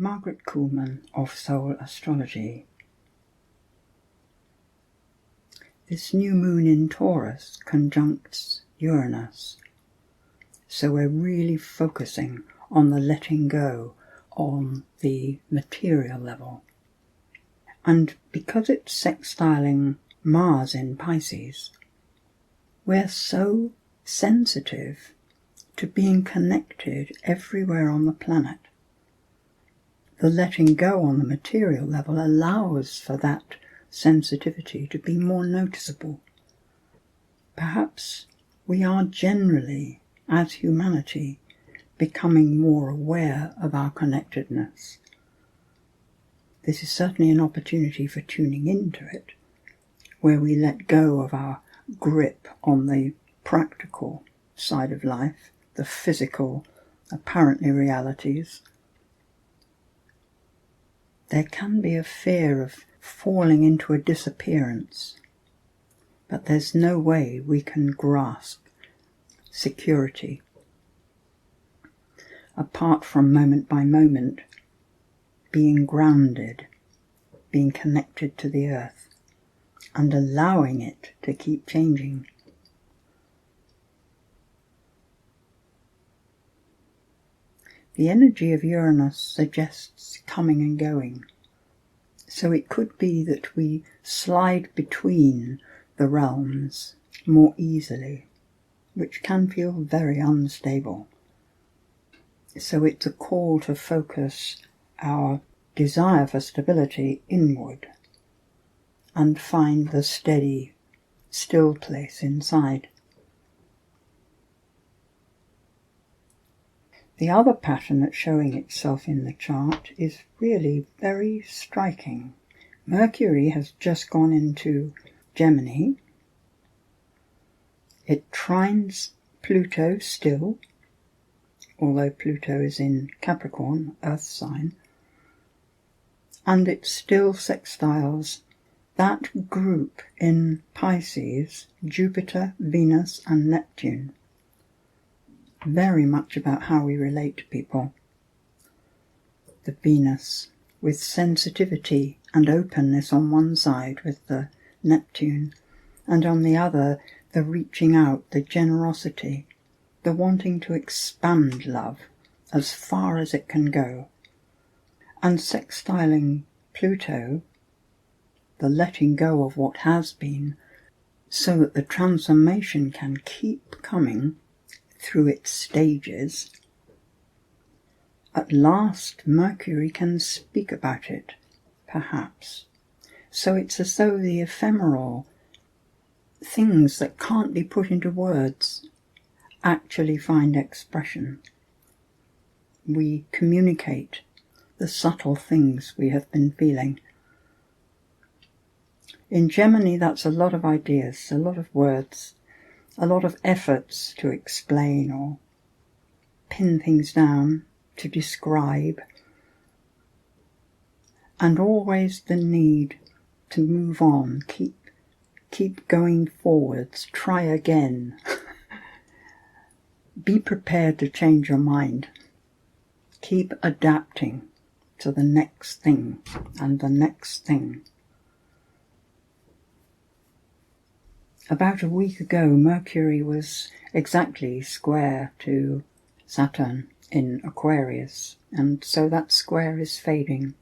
Margaret Kuhlman of Soul Astrology. This new moon in Taurus conjuncts Uranus, so we're really focusing on the letting go on the material level. And because it's sextiling Mars in Pisces, we're so sensitive to being connected everywhere on the planet. The letting go on the material level allows for that sensitivity to be more noticeable. Perhaps we are generally, as humanity, becoming more aware of our connectedness. This is certainly an opportunity for tuning into it, where we let go of our grip on the practical side of life, the physical, apparently realities. There can be a fear of falling into a disappearance, but there's no way we can grasp security apart from moment by moment being grounded, being connected to the earth, and allowing it to keep changing. The energy of Uranus suggests coming and going, so it could be that we slide between the realms more easily, which can feel very unstable. So it's a call to focus our desire for stability inward and find the steady, still place inside. The other pattern that's showing itself in the chart is really very striking. Mercury has just gone into Gemini. It trines Pluto still, although Pluto is in Capricorn, Earth sign, and it still sextiles that group in Pisces, Jupiter, Venus and Neptune. Very much about how we relate to people. The Venus with sensitivity and openness on one side with the Neptune, and on the other the reaching out, the generosity, the wanting to expand love as far as it can go. And sextiling Pluto, the letting go of what has been, so that the transformation can keep coming through its stages. At last Mercury can speak about it, perhaps. So it's as though the ephemeral things that can't be put into words actually find expression. We communicate the subtle things we have been feeling. In Gemini, that's a lot of ideas, a lot of words, a lot of efforts to explain or pin things down, to describe, and always the need to move on, keep going forwards, try again. Be prepared to change your mind. Keep adapting to the next thing and the next thing. About a week ago, Mercury was exactly square to Saturn in Aquarius, and so that square is fading.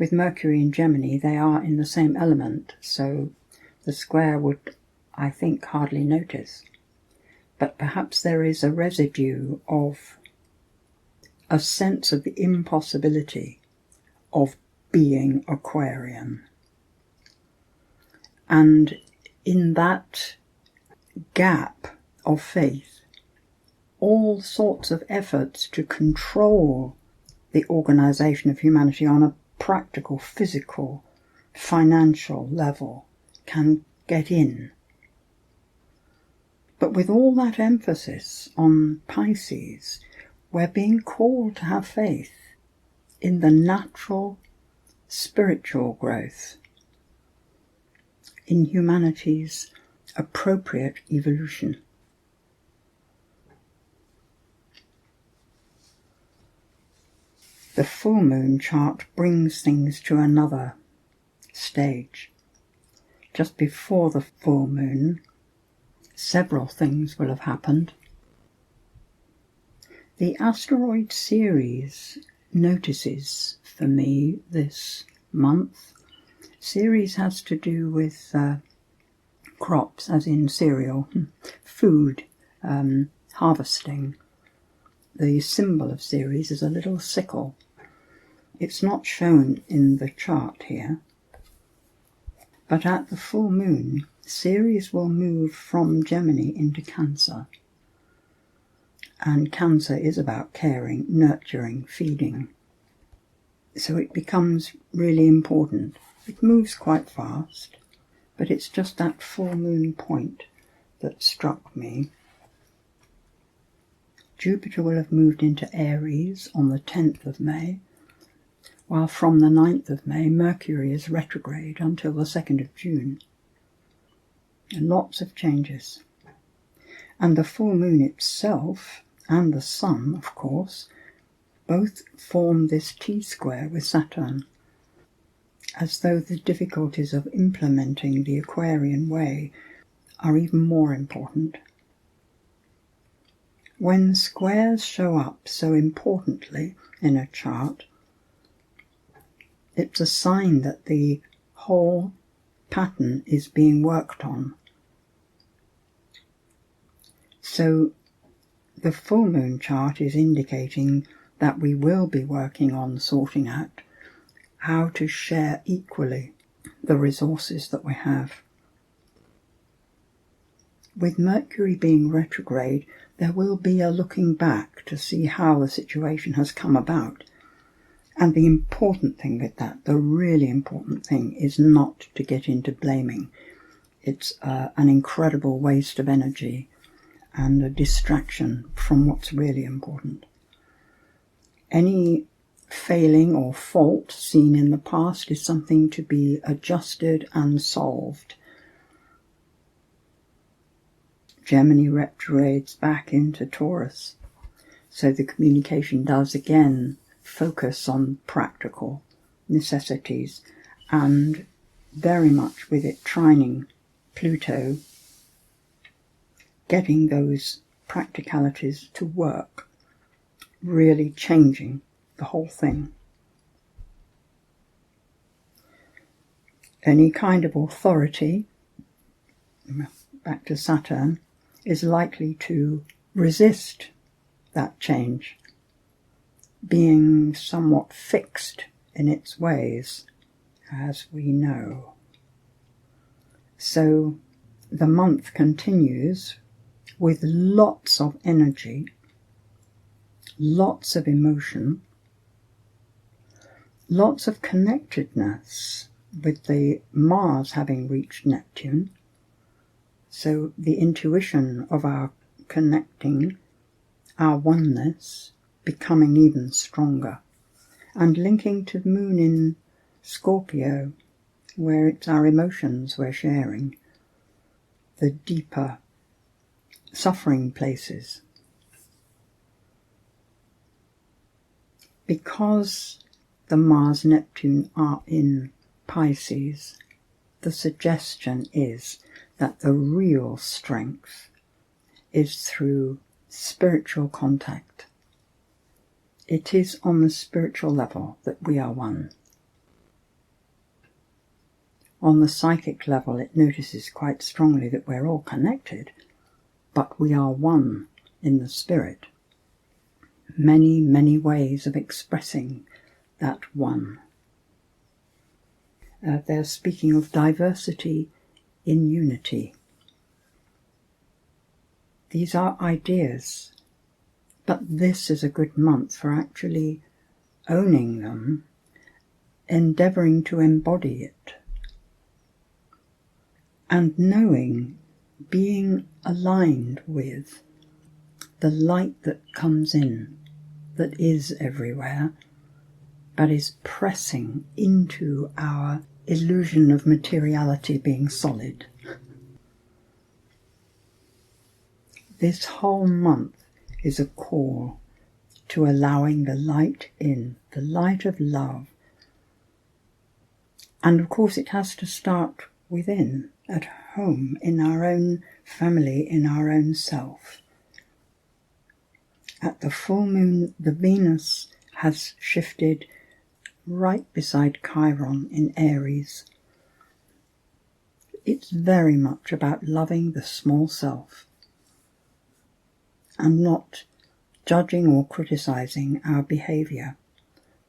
With Mercury and Gemini, they are in the same element, so the square would, I think, hardly notice. But perhaps there is a residue of a sense of the impossibility of being Aquarian. And in that gap of faith, all sorts of efforts to control the organisation of humanity on a practical, physical, financial level can get in. But with all that emphasis on Pisces, we're being called to have faith in the natural spiritual growth, in humanity's appropriate evolution. The full moon chart brings things to another stage. Just before the full moon, several things will have happened. The asteroid series notices for me this month. Ceres has to do with crops, as in cereal, food, harvesting. The symbol of Ceres is a little sickle. It's not shown in the chart here, but at the full moon, Ceres will move from Gemini into Cancer. And Cancer is about caring, nurturing, feeding. So it becomes really important. It moves quite fast, but it's just that full moon point that struck me. Jupiter will have moved into Aries on the 10th of May, while from the 9th of May, Mercury is retrograde until the 2nd of June. And lots of changes. And the full moon itself, and the Sun, of course, both form this T-square with Saturn, as though the difficulties of implementing the Aquarian way are even more important. When squares show up so importantly in a chart, it's a sign that the whole pattern is being worked on. So the full moon chart is indicating that we will be working on sorting out how to share equally the resources that we have. With Mercury being retrograde, there will be a looking back to see how the situation has come about. And the important thing with that, the really important thing, is not to get into blaming. It's an incredible waste of energy and a distraction from what's really important. Any failing or fault seen in the past is something to be adjusted and solved. Gemini retrogrades back into Taurus, so the communication does again focus on practical necessities, and very much with it trining Pluto, getting those practicalities to work, really changing the whole thing. Any kind of authority, back to Saturn, is likely to resist that change, being somewhat fixed in its ways, as we know. So the month continues with lots of energy, lots of emotion, lots of connectedness, with the Mars having reached Neptune. So the intuition of our connecting, our oneness, becoming even stronger, and linking to the moon in Scorpio, where it's our emotions we're sharing, the deeper suffering places. Because the Mars-Neptune are in Pisces, the suggestion is that the real strength is through spiritual contact. It is on the spiritual level that we are one. On the psychic level, it notices quite strongly that we're all connected, but we are one in the spirit. Many, many ways of expressing that one. They're speaking of diversity in unity. These are ideas, but this is a good month for actually owning them, endeavouring to embody it, and knowing, being aligned with the light that comes in, that is everywhere, but is pressing into our illusion of materiality being solid. This whole month is a call to allowing the light in, the light of love. And of course it has to start within, at home, in our own family, in our own self. At the full moon, the Venus has shifted right beside Chiron in Aries. It's very much about loving the small self and not judging or criticizing our behavior,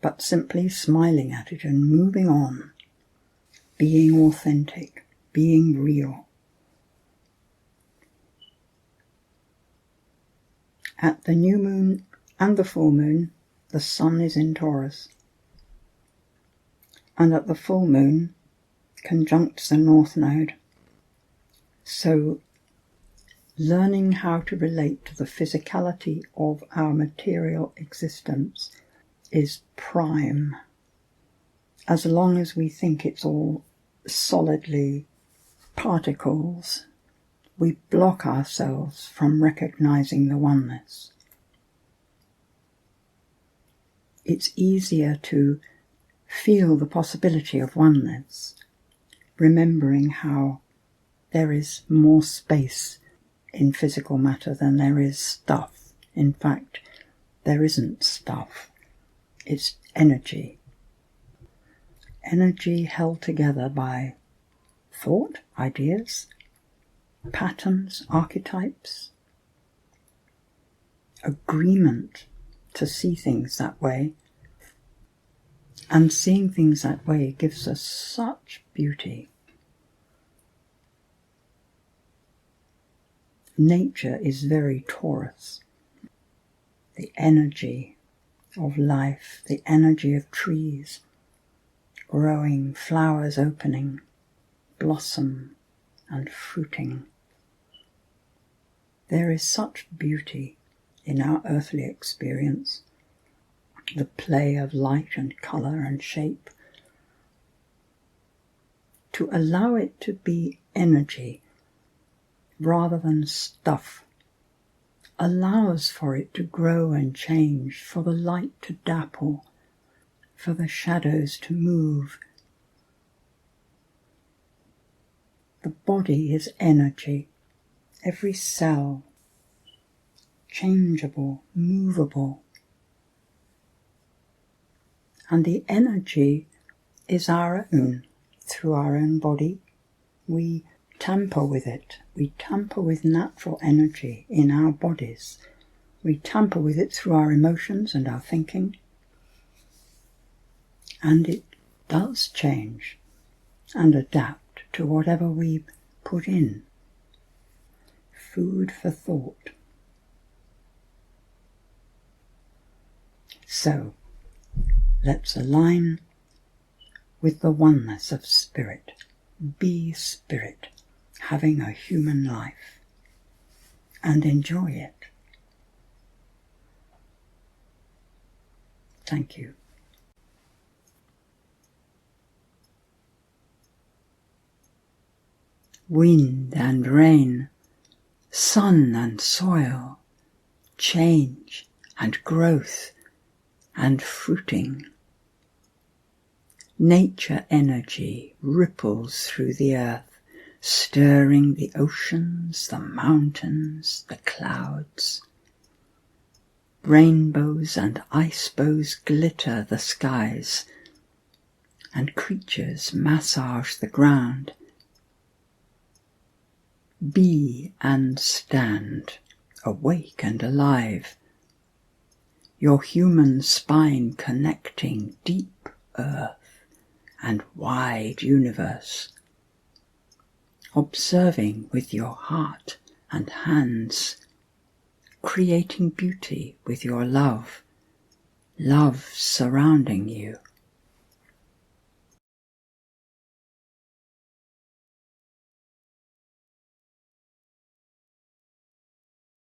but simply smiling at it and moving on, being authentic, being real. At the new moon and the full moon, the sun is in Taurus, and at the full moon conjuncts the North Node. So learning how to relate to the physicality of our material existence is prime. As long as we think it's all solidly particles, we block ourselves from recognizing the oneness. It's easier to feel the possibility of oneness, remembering how there is more space in physical matter than there is stuff. In fact, there isn't stuff. It's energy. Energy held together by thought, ideas, patterns, archetypes, agreement to see things that way. And seeing things that way gives us such beauty. Nature is very Taurus. The energy of life, the energy of trees growing, flowers opening, blossom and fruiting. There is such beauty in our earthly experience, the play of light and colour and shape. To allow it to be energy rather than stuff allows for it to grow and change, for the light to dapple, for the shadows to move. The body is energy, every cell, changeable, movable. And the energy is our own. Through our own body, we tamper with it. We tamper with natural energy in our bodies. We tamper with it through our emotions and our thinking. And it does change and adapt to whatever we put in. Food for thought. So, let's align with the oneness of spirit. Be spirit, having a human life, and enjoy it. Thank you. Wind and rain, sun and soil, change and growth and fruiting. Nature energy ripples through the earth, stirring the oceans, the mountains, the clouds. Rainbows and ice bows glitter the skies, and creatures massage the ground. Be and stand, awake and alive, your human spine connecting deep earth and wide universe, observing with your heart and hands, creating beauty with your love, love surrounding you.